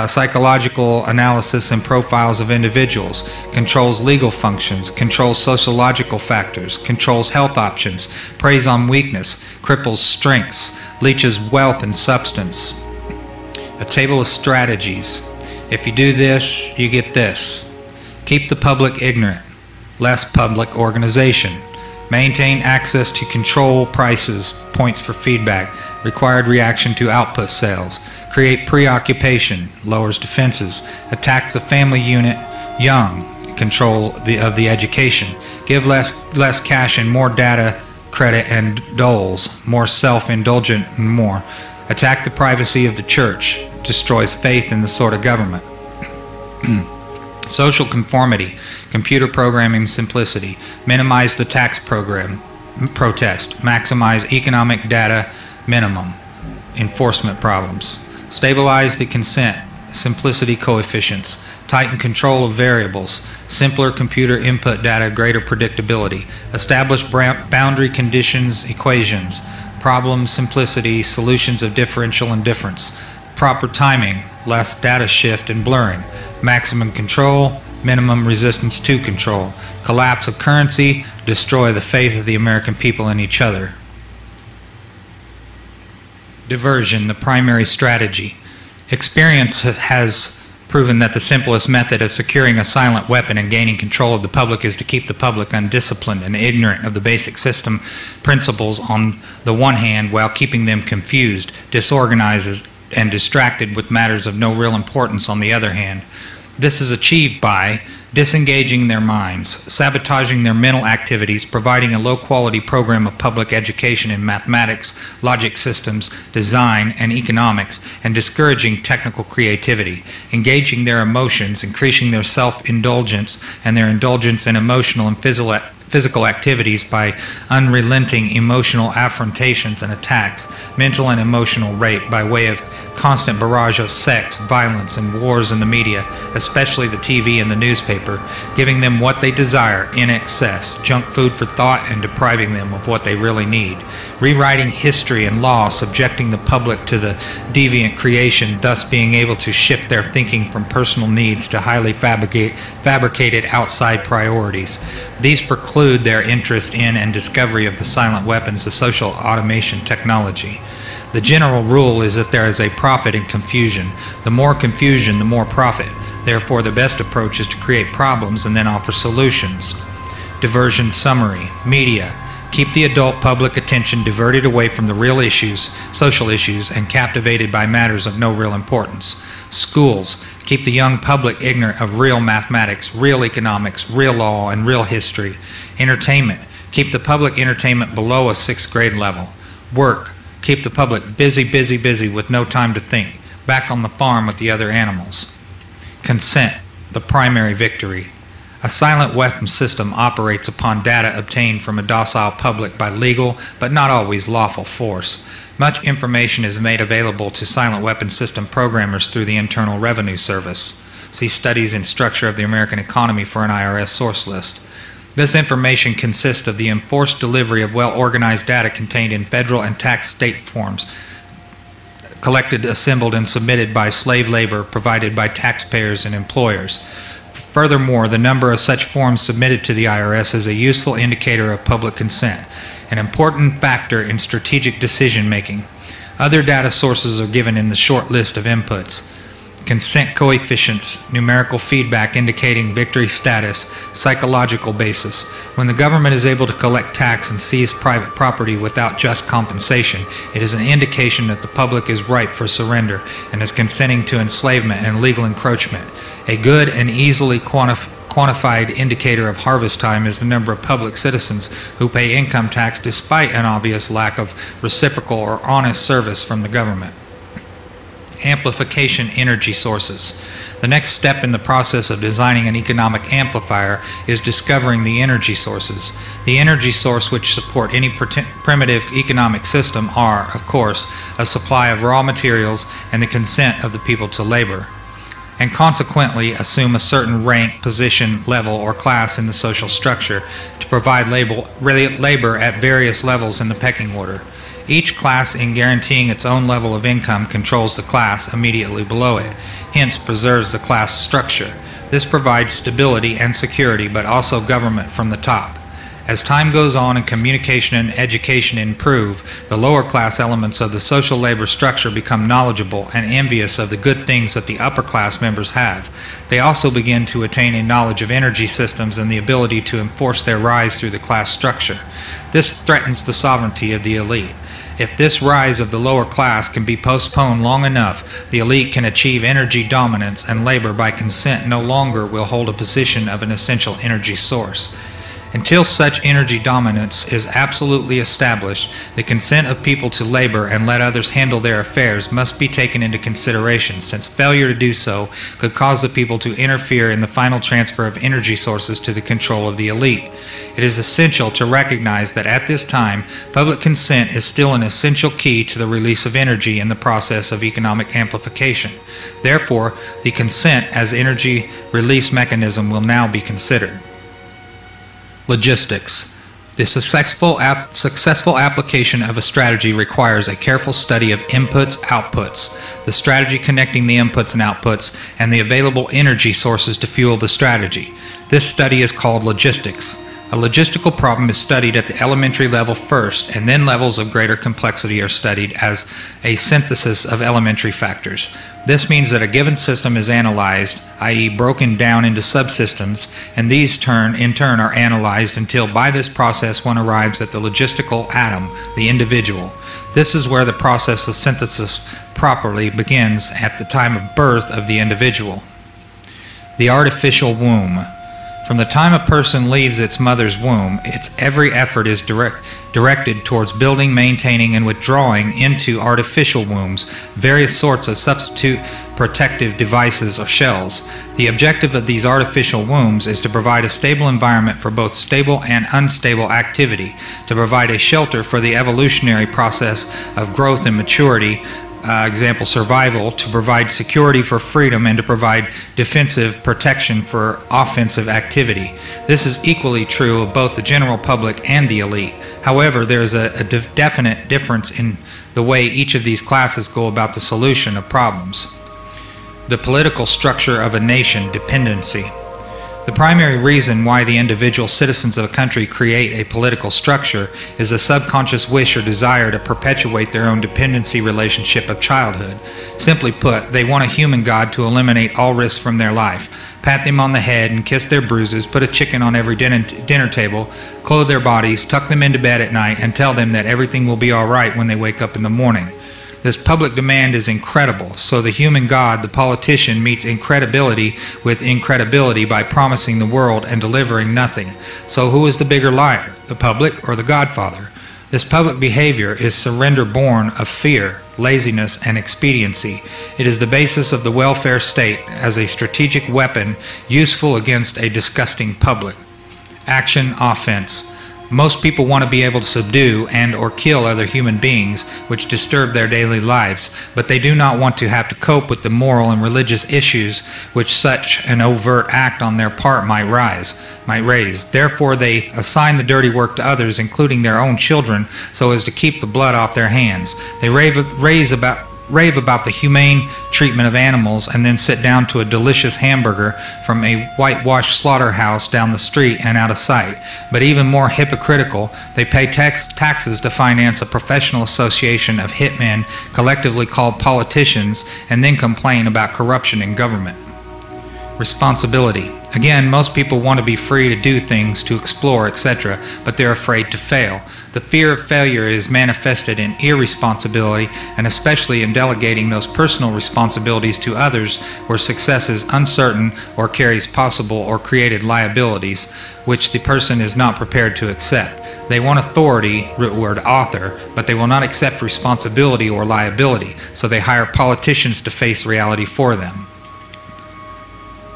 psychological analysis and profiles of individuals, controls legal functions, controls sociological factors, controls health options, preys on weakness, cripples strengths, leeches wealth and substance. A table of strategies. If you do this, you get this. Keep the public ignorant. Less public organization. Maintain access to control prices, points for feedback, required reaction to output sales. Create preoccupation, lowers defenses. Attacks the family unit young, control of the education. Give less cash and more data, credit and doles. More self-indulgent and more. Attack the privacy of the church. Destroys faith in the sort of government. Social conformity, computer programming simplicity, minimize the tax program, protest, maximize economic data minimum, enforcement problems, stabilize the consent, simplicity coefficients, tighten control of variables, simpler computer input data, greater predictability, establish boundary conditions, equations, problem simplicity, solutions of differential indifference, proper timing, less data shift and blurring, maximum control, minimum resistance to control, collapse of currency, destroy the faith of the American people in each other. Diversion, the primary strategy. Experience has proven that the simplest method of securing a silent weapon and gaining control of the public is to keep the public undisciplined and ignorant of the basic system principles on the one hand, while keeping them confused, disorganized, and distracted with matters of no real importance on the other hand. This is achieved by disengaging their minds, sabotaging their mental activities, providing a low-quality program of public education in mathematics, logic systems, design, and economics, and discouraging technical creativity, engaging their emotions, increasing their self-indulgence and their indulgence in emotional and physical activities by unrelenting emotional affrontations and attacks, mental and emotional rape by way of constant barrage of sex, violence, and wars in the media, especially the TV and the newspaper, giving them what they desire in excess, junk food for thought, and depriving them of what they really need, rewriting history and law, subjecting the public to the deviant creation, thus being able to shift their thinking from personal needs to highly fabricated outside priorities. These preclude their interest in and discovery of the silent weapons of social automation technology. The general rule is that there is a profit in confusion. The more confusion, the more profit. Therefore, the best approach is to create problems and then offer solutions. Diversion summary. Media. Keep the adult public attention diverted away from the real issues, social issues, and captivated by matters of no real importance. Schools. Keep the young public ignorant of real mathematics, real economics, real law, and real history. Entertainment. Keep the public entertainment below a 6th grade level. Work. Keep the public busy with no time to think, back on the farm with the other animals. Consent, the primary victory. A silent weapon system operates upon data obtained from a docile public by legal, but not always lawful force. Much information is made available to silent weapon system programmers through the Internal Revenue Service. See Studies in Structure of the American Economy for an IRS source list. This information consists of the enforced delivery of well-organized data contained in federal and tax state forms, collected, assembled, and submitted by slave labor provided by taxpayers and employers. Furthermore, the number of such forms submitted to the IRS is a useful indicator of public consent, an important factor in strategic decision-making. Other data sources are given in the short list of inputs. Consent coefficients, numerical feedback indicating victory status, psychological basis. When the government is able to collect tax and seize private property without just compensation, it is an indication that the public is ripe for surrender and is consenting to enslavement and legal encroachment. A good and easily quantified indicator of harvest time is the number of public citizens who pay income tax despite an obvious lack of reciprocal or honest service from the government. Amplification energy sources. The next step in the process of designing an economic amplifier is discovering the energy sources. The energy source which support any primitive economic system are, of course, a supply of raw materials and the consent of the people to labor, and consequently assume a certain rank, position, level, or class in the social structure to provide labor at various levels in the pecking order. Each class, in guaranteeing its own level of income, controls the class immediately below it, hence preserves the class structure. This provides stability and security, but also government from the top. As time goes on and communication and education improve, the lower class elements of the social labor structure become knowledgeable and envious of the good things that the upper class members have. They also begin to attain a knowledge of energy systems and the ability to enforce their rise through the class structure. This threatens the sovereignty of the elite. If this rise of the lower class can be postponed long enough, the elite can achieve energy dominance, and labor by consent no longer will hold a position of an essential energy source. Until such energy dominance is absolutely established, the consent of people to labor and let others handle their affairs must be taken into consideration, since failure to do so could cause the people to interfere in the final transfer of energy sources to the control of the elite. It is essential to recognize that at this time, public consent is still an essential key to the release of energy in the process of economic amplification. Therefore, the consent as energy release mechanism will now be considered. Logistics. The successful application of a strategy requires a careful study of inputs, outputs, the strategy connecting the inputs and outputs, and the available energy sources to fuel the strategy. This study is called logistics. A logistical problem is studied at the elementary level first, and then levels of greater complexity are studied as a synthesis of elementary factors. This means that a given system is analyzed, i.e. broken down into subsystems, and these in turn are analyzed until by this process one arrives at the logistical atom, the individual. This is where the process of synthesis properly begins, at the time of birth of the individual. The artificial womb. From the time a person leaves its mother's womb, its every effort is directed towards building, maintaining, and withdrawing into artificial wombs various sorts of substitute protective devices or shells. The objective of these artificial wombs is to provide a stable environment for both stable and unstable activity, to provide a shelter for the evolutionary process of growth and maturity, example survival, to provide security for freedom, and to provide defensive protection for offensive activity. This is equally true of both the general public and the elite. However, there is a definite difference in the way each of these classes go about the solution of problems. The political structure of a nation, dependency. The primary reason why the individual citizens of a country create a political structure is a subconscious wish or desire to perpetuate their own dependency relationship of childhood. Simply put, they want a human god to eliminate all risks from their life, pat them on the head and kiss their bruises, put a chicken on every dinner table, clothe their bodies, tuck them into bed at night, and tell them that everything will be all right when they wake up in the morning. This public demand is incredible, so the human god, the politician, meets incredibility with incredibility by promising the world and delivering nothing. So who is the bigger liar, the public or the godfather? This public behavior is surrender born of fear, laziness, and expediency. It is the basis of the welfare state as a strategic weapon useful against a disgusting public. Action, offense. Most people want to be able to subdue and or kill other human beings which disturb their daily lives, but they do not want to have to cope with the moral and religious issues which such an overt act on their part might raise. Therefore, they assign the dirty work to others, including their own children, so as to keep the blood off their hands. They rave about the humane treatment of animals and then sit down to a delicious hamburger from a whitewashed slaughterhouse down the street and out of sight. But even more hypocritical, they pay taxes to finance a professional association of hitmen collectively called politicians and then complain about corruption in government. Responsibility. Again, most people want to be free to do things, to explore, etc., but they're afraid to fail. The fear of failure is manifested in irresponsibility, and especially in delegating those personal responsibilities to others where success is uncertain or carries possible or created liabilities, which the person is not prepared to accept. They want authority, root word author, but they will not accept responsibility or liability, so they hire politicians to face reality for them.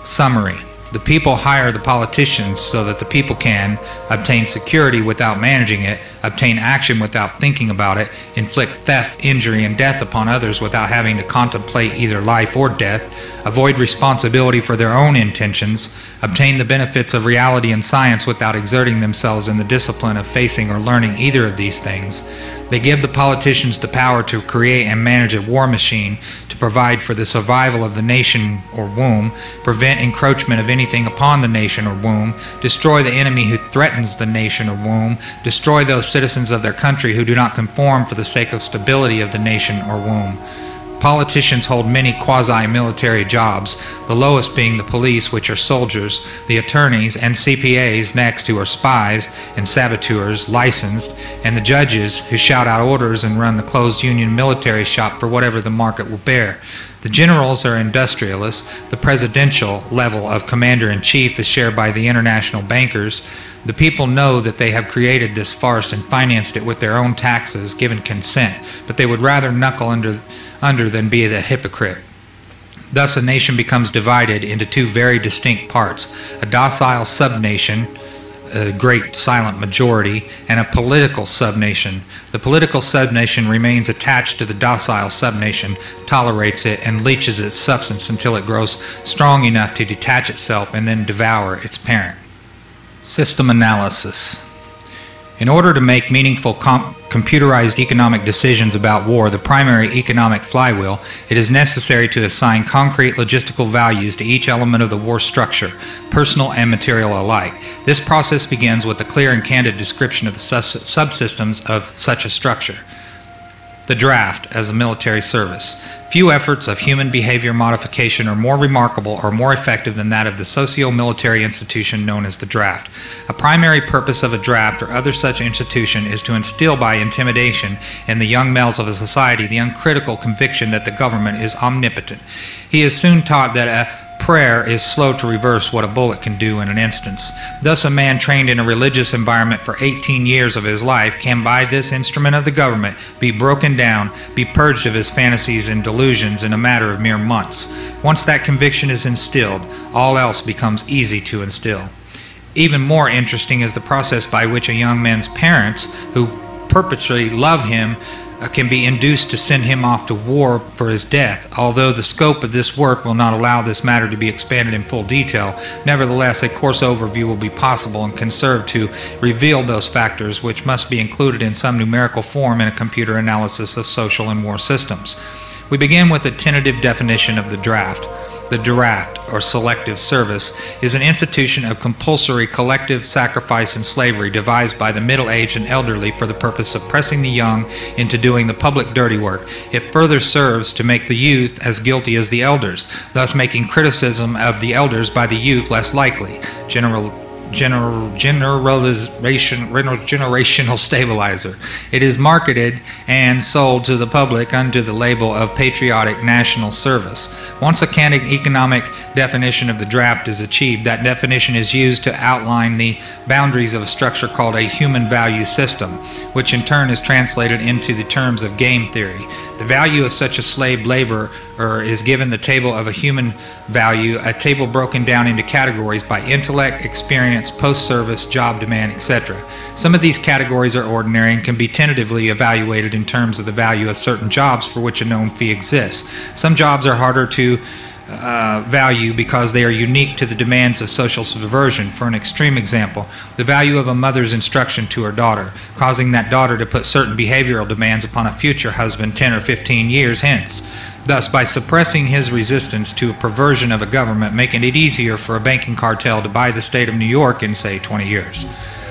Summary. The people hire the politicians so that the people can obtain security without managing it, obtain action without thinking about it, inflict theft, injury, and death upon others without having to contemplate either life or death, avoid responsibility for their own intentions, obtain the benefits of reality and science without exerting themselves in the discipline of facing or learning either of these things. They give the politicians the power to create and manage a war machine, to provide for the survival of the nation or womb, prevent encroachment of anything upon the nation or womb, destroy the enemy who threatens the nation or womb, destroy those citizens of their country who do not conform for the sake of stability of the nation or womb. Politicians hold many quasi-military jobs, the lowest being the police, which are soldiers, the attorneys and CPAs next, who are spies and saboteurs licensed, and the judges, who shout out orders and run the closed union military shop for whatever the market will bear. The generals are industrialists. The presidential level of commander-in-chief is shared by the international bankers. The people know that they have created this farce and financed it with their own taxes, given consent, but they would rather knuckle under than be the hypocrite. Thus a nation becomes divided into two very distinct parts: a docile subnation, a great silent majority, and a political subnation. The political subnation remains attached to the docile subnation, tolerates it, and leaches its substance until it grows strong enough to detach itself and then devour its parent. System analysis. In order to make meaningful computerized economic decisions about war, the primary economic flywheel, it is necessary to assign concrete logistical values to each element of the war structure, personal and material alike. This process begins with a clear and candid description of the subsystems of such a structure. The draft as a military service. Few efforts of human behavior modification are more remarkable or more effective than that of the socio-military institution known as the draft. A primary purpose of a draft or other such institution is to instill by intimidation in the young males of a society the uncritical conviction that the government is omnipotent. He is soon taught that a prayer is slow to reverse what a bullet can do in an instance. Thus a man trained in a religious environment for 18 years of his life can, by this instrument of the government, be broken down, be purged of his fantasies and delusions in a matter of mere months. Once that conviction is instilled, all else becomes easy to instill. Even more interesting is the process by which a young man's parents, who perpetually love him, can be induced to send him off to war for his death. Although the scope of this work will not allow this matter to be expanded in full detail, nevertheless a coarse overview will be possible and can serve to reveal those factors which must be included in some numerical form in a computer analysis of social and war systems. We begin with a tentative definition of the draft. The draft, or selective service, is an institution of compulsory collective sacrifice and slavery devised by the middle-aged and elderly for the purpose of pressing the young into doing the public dirty work. It further serves to make the youth as guilty as the elders, thus making criticism of the elders by the youth less likely. Generational stabilizer. It is marketed and sold to the public under the label of patriotic national service. Once a candid economic definition of the draft is achieved, that definition is used to outline the boundaries of a structure called a human value system, which in turn is translated into the terms of game theory. The value of such a slave laborer is given the table of a human value, a table broken down into categories by intellect, experience, post-service, job demand, etc. Some of these categories are ordinary and can be tentatively evaluated in terms of the value of certain jobs for which a known fee exists. Some jobs are harder to value because they are unique to the demands of social subversion. For an extreme example, the value of a mother's instruction to her daughter, causing that daughter to put certain behavioral demands upon a future husband 10 or 15 years hence. Thus, by suppressing his resistance to a perversion of a government, making it easier for a banking cartel to buy the state of New York in, say, 20 years.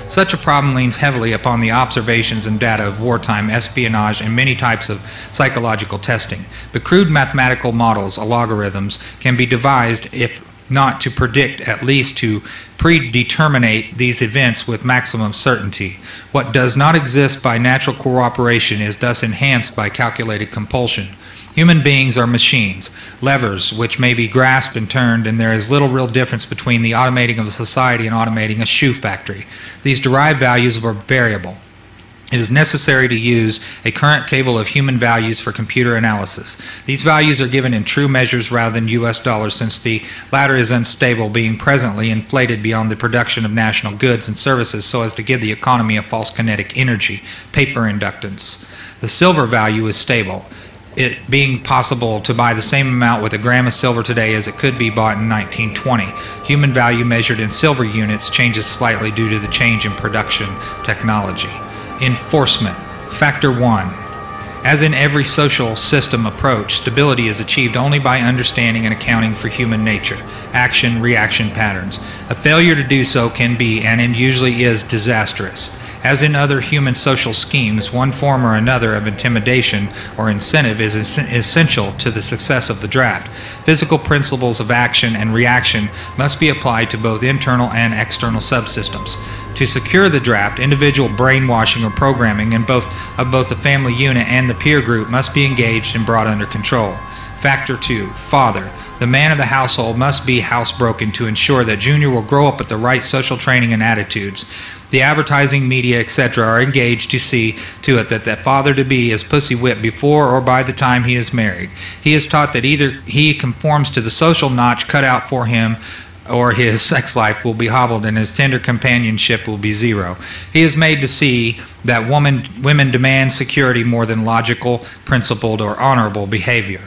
Such a problem leans heavily upon the observations and data of wartime espionage and many types of psychological testing. But crude mathematical models, algorithms, can be devised, if not to predict, at least to predeterminate these events with maximum certainty. What does not exist by natural cooperation is thus enhanced by calculated compulsion. Human beings are machines, levers which may be grasped and turned, and there is little real difference between the automating of a society and automating a shoe factory. These derived values are variable. It is necessary to use a current table of human values for computer analysis. These values are given in true measures rather than U.S. dollars, since the latter is unstable, being presently inflated beyond the production of national goods and services so as to give the economy a false kinetic energy, paper inductance. The silver value is stable, it being possible to buy the same amount with a gram of silver today as it could be bought in 1920. Human value measured in silver units changes slightly due to the change in production technology. Enforcement. Factor 1. As in every social system approach, stability is achieved only by understanding and accounting for human nature, action-reaction patterns. A failure to do so can be, and usually is, disastrous. As in other human social schemes, one form or another of intimidation or incentive is essential to the success of the draft. Physical principles of action and reaction must be applied to both internal and external subsystems. To secure the draft, individual brainwashing or programming in both the family unit and the peer group must be engaged and brought under control. Factor 2. Father. The man of the household must be housebroken to ensure that Junior will grow up with the right social training and attitudes. The advertising, media, etc. are engaged to see to it that that father-to-be is pussy-whipped before or by the time he is married. He is taught that either he conforms to the social notch cut out for him, or his sex life will be hobbled and his tender companionship will be zero. He is made to see that women demand security more than logical, principled, or honorable behavior.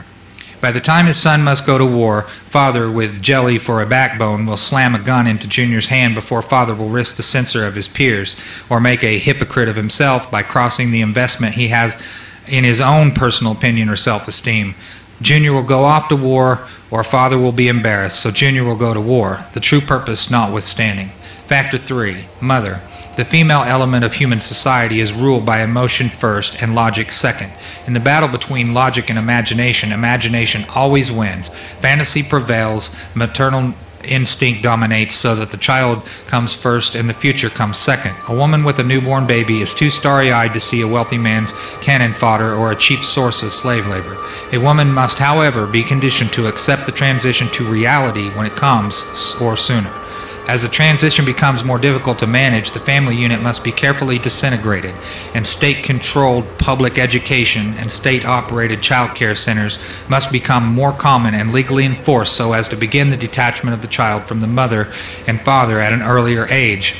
By the time his son must go to war, father, with jelly for a backbone, will slam a gun into Junior's hand before father will risk the censor of his peers or make a hypocrite of himself by crossing the investment he has in his own personal opinion or self-esteem. Junior will go off to war, or father will be embarrassed, so Junior will go to war, the true purpose notwithstanding. Factor 3. Mother. The female element of human society is ruled by emotion first and logic second. In the battle between logic and imagination, imagination always wins. Fantasy prevails, maternal instinct dominates, so that the child comes first and the future comes second. A woman with a newborn baby is too starry-eyed to see a wealthy man's cannon fodder or a cheap source of slave labor. A woman must, however, be conditioned to accept the transition to reality when it comes, or sooner. As the transition becomes more difficult to manage, the family unit must be carefully disintegrated, and state-controlled public education and state-operated child care centers must become more common and legally enforced so as to begin the detachment of the child from the mother and father at an earlier age.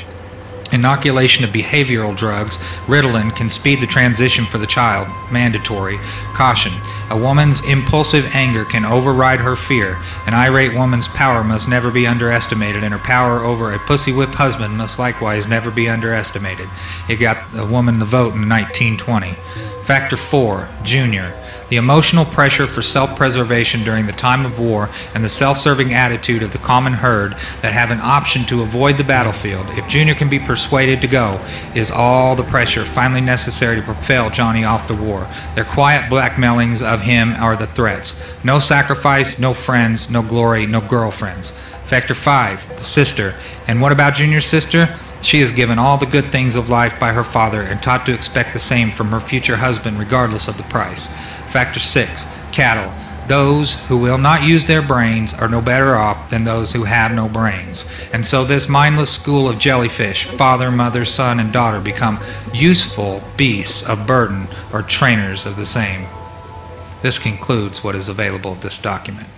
Inoculation of behavioral drugs, Ritalin, can speed the transition for the child. Mandatory. Caution. A woman's impulsive anger can override her fear. An irate woman's power must never be underestimated, and her power over a pussy-whipped husband must likewise never be underestimated. It got a woman the vote in 1920. Factor 4. Junior. The emotional pressure for self-preservation during the time of war and the self-serving attitude of the common herd that have an option to avoid the battlefield, if Junior can be persuaded to go, is all the pressure finally necessary to propel Johnny off to war. Their quiet blackmailings of him are the threats. No sacrifice, no friends, no glory, no girlfriends. Factor 5. The sister. And what about Junior's sister? She is given all the good things of life by her father and taught to expect the same from her future husband regardless of the price. Factor 6. Cattle. Those who will not use their brains are no better off than those who have no brains. And so this mindless school of jellyfish, father, mother, son, and daughter, become useful beasts of burden or trainers of the same. This concludes what is available of this document.